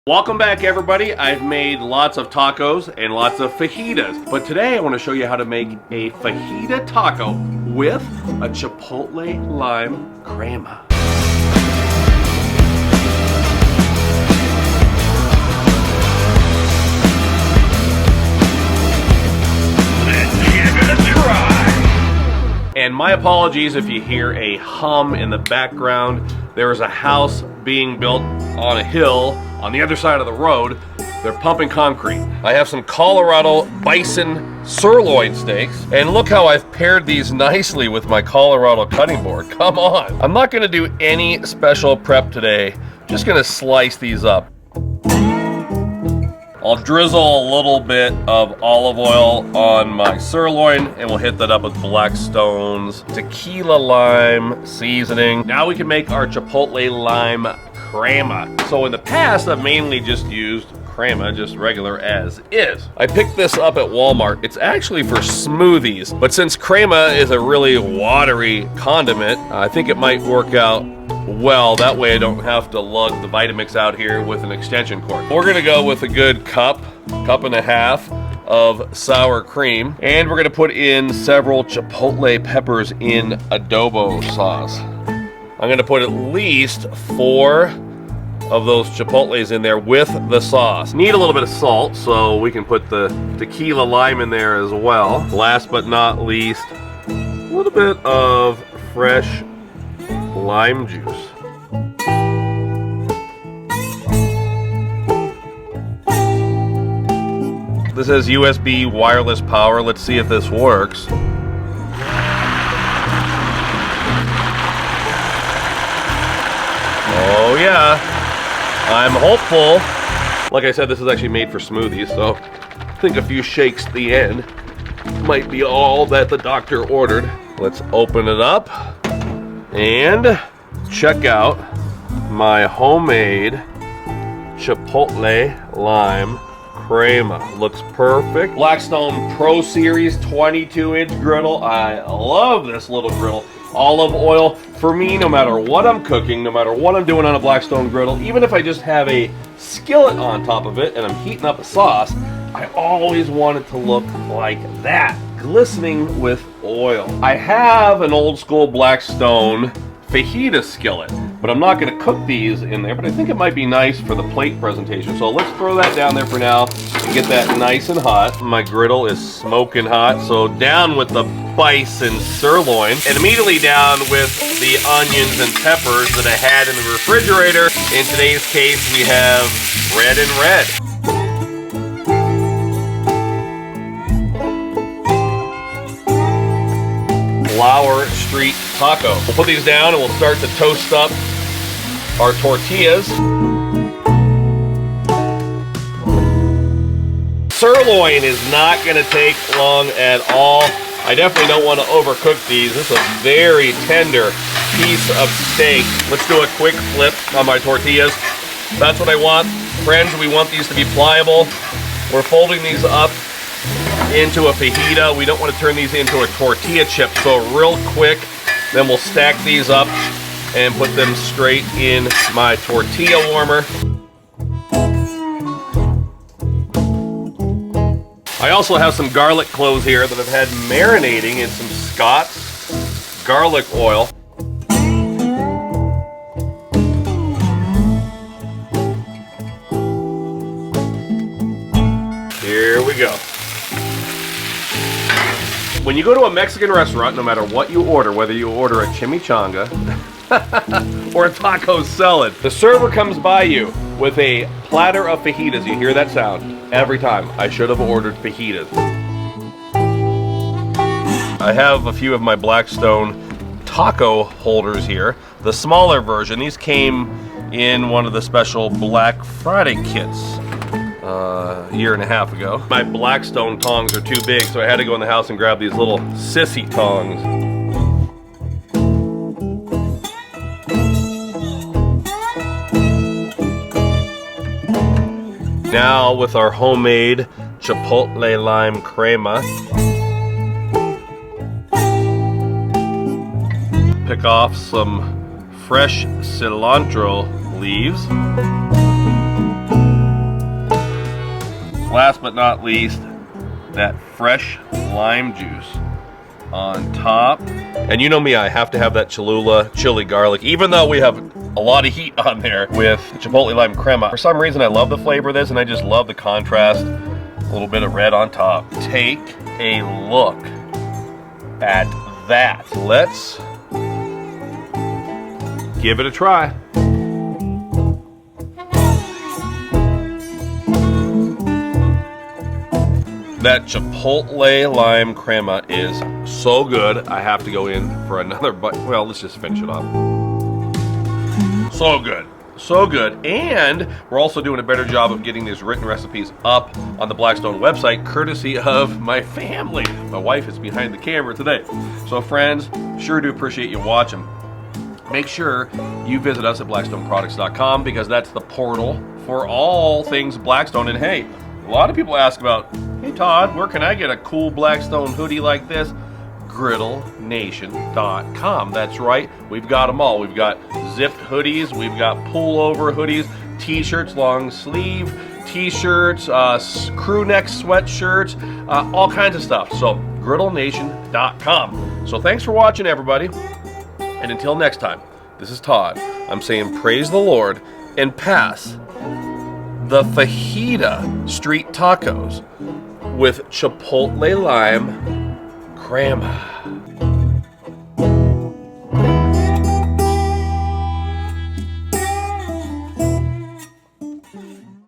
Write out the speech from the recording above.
Welcome back, everybody. I've made lots of tacos and lots of fajitas, but today I want to show you how to make a fajita taco with a chipotle lime crema. Let's give it a try. And my apologies if you hear a hum in the background. There is a house being built on a hill on the other side of the road. They're pumping concrete. I have some Colorado bison sirloin steaks, and look how I've paired these nicely with my Colorado cutting board. Come on. I'm not gonna do any special prep today. Just gonna slice these up. I'll drizzle a little bit of olive oil on my sirloin, and we'll hit that up with Blackstone's tequila lime seasoning. Now we can make our chipotle lime crema. So in the past, I've mainly just used crema, just regular as is. I picked this up at Walmart. It's actually for smoothies, but since crema is a really watery condiment, I think it might work out well. That way I don't have to lug the Vitamix out here with an extension cord. We're gonna go with a good cup and a half of sour cream, and we're gonna put in several chipotle peppers in adobo sauce. I'm gonna put at least 4 of those chipotles in there with the sauce. Need a little bit of salt, so we can put the tequila lime in there as well. Last but not least, a little bit of fresh lime juice. This has USB wireless power. Let's see if this works. Oh yeah, I'm hopeful. Like I said, this is actually made for smoothies, so I think a few shakes at the end might be all that the doctor ordered. Let's open it up and check out my homemade chipotle lime crema. Looks perfect. Blackstone Pro Series 22-inch griddle. I love this little griddle. Olive oil for me, no matter what I'm cooking, no matter what I'm doing on a Blackstone griddle, even if I just have a skillet on top of it and I'm heating up a sauce, I always want it to look like that, glistening with oil. I have an old school Blackstone fajita skillet, but I'm not going to cook these in there, but I think it might be nice for the plate presentation. So let's throw that down there for now and get that nice and hot. My griddle is smoking hot, so down with the bison sirloin, and immediately down with the onions and peppers that I had in the refrigerator. In today's case, we have red and red. Blackstone Street Tacos. We'll put these down and we'll start to toast up our tortillas. Sirloin is not going to take long at all. I definitely don't want to overcook these. This is a very tender piece of steak. Let's do a quick flip on my tortillas. That's what I want. Friends, we want these to be pliable. We're folding these up into a fajita. We don't want to turn these into a tortilla chip, so real quick, then we'll stack these up and put them straight in my tortilla warmer. I also have some garlic cloves here that I've had marinating in some Scott's garlic oil. Here we go. When you go to a Mexican restaurant, no matter what you order, whether you order a chimichanga or a taco salad, the server comes by you with a platter of fajitas. You hear that sound every time. I should have ordered fajitas. I have a few of my Blackstone taco holders here. The smaller version. These came in one of the special Black Friday kits a year and a half ago. My Blackstone tongs are too big, so I had to go in the house and grab these little sissy tongs. Now with our homemade chipotle lime crema, pick off some fresh cilantro leaves. last but not least, that fresh lime juice on top. And you know me, I have to have that Cholula chili garlic, even though we have a lot of heat on there with chipotle lime crema. For some reason, I love the flavor of this, and I just love the contrast. A little bit of red on top. Take a look at that. Let's give it a try. That chipotle lime crema is so good. I have to go in for another bite. Well, let's just finish it off. So good. So good. And we're also doing a better job of getting these written recipes up on the Blackstone website, courtesy of my family. My wife is behind the camera today. So friends, sure do appreciate you watching. Make sure you visit us at blackstoneproducts.com, because that's the portal for all things Blackstone. And hey, a lot of people ask about, hey Todd, where can I get a cool Blackstone hoodie like this? GriddleNation.com. That's right, we've got them all. We've got zipped hoodies, we've got pullover hoodies, t-shirts, long sleeve t-shirts, crew neck sweatshirts, all kinds of stuff. So GriddleNation.com. So thanks for watching, everybody. And until next time, this is Todd. I'm saying praise the Lord and pass the Fajita Street Tacos with chipotle lime crema.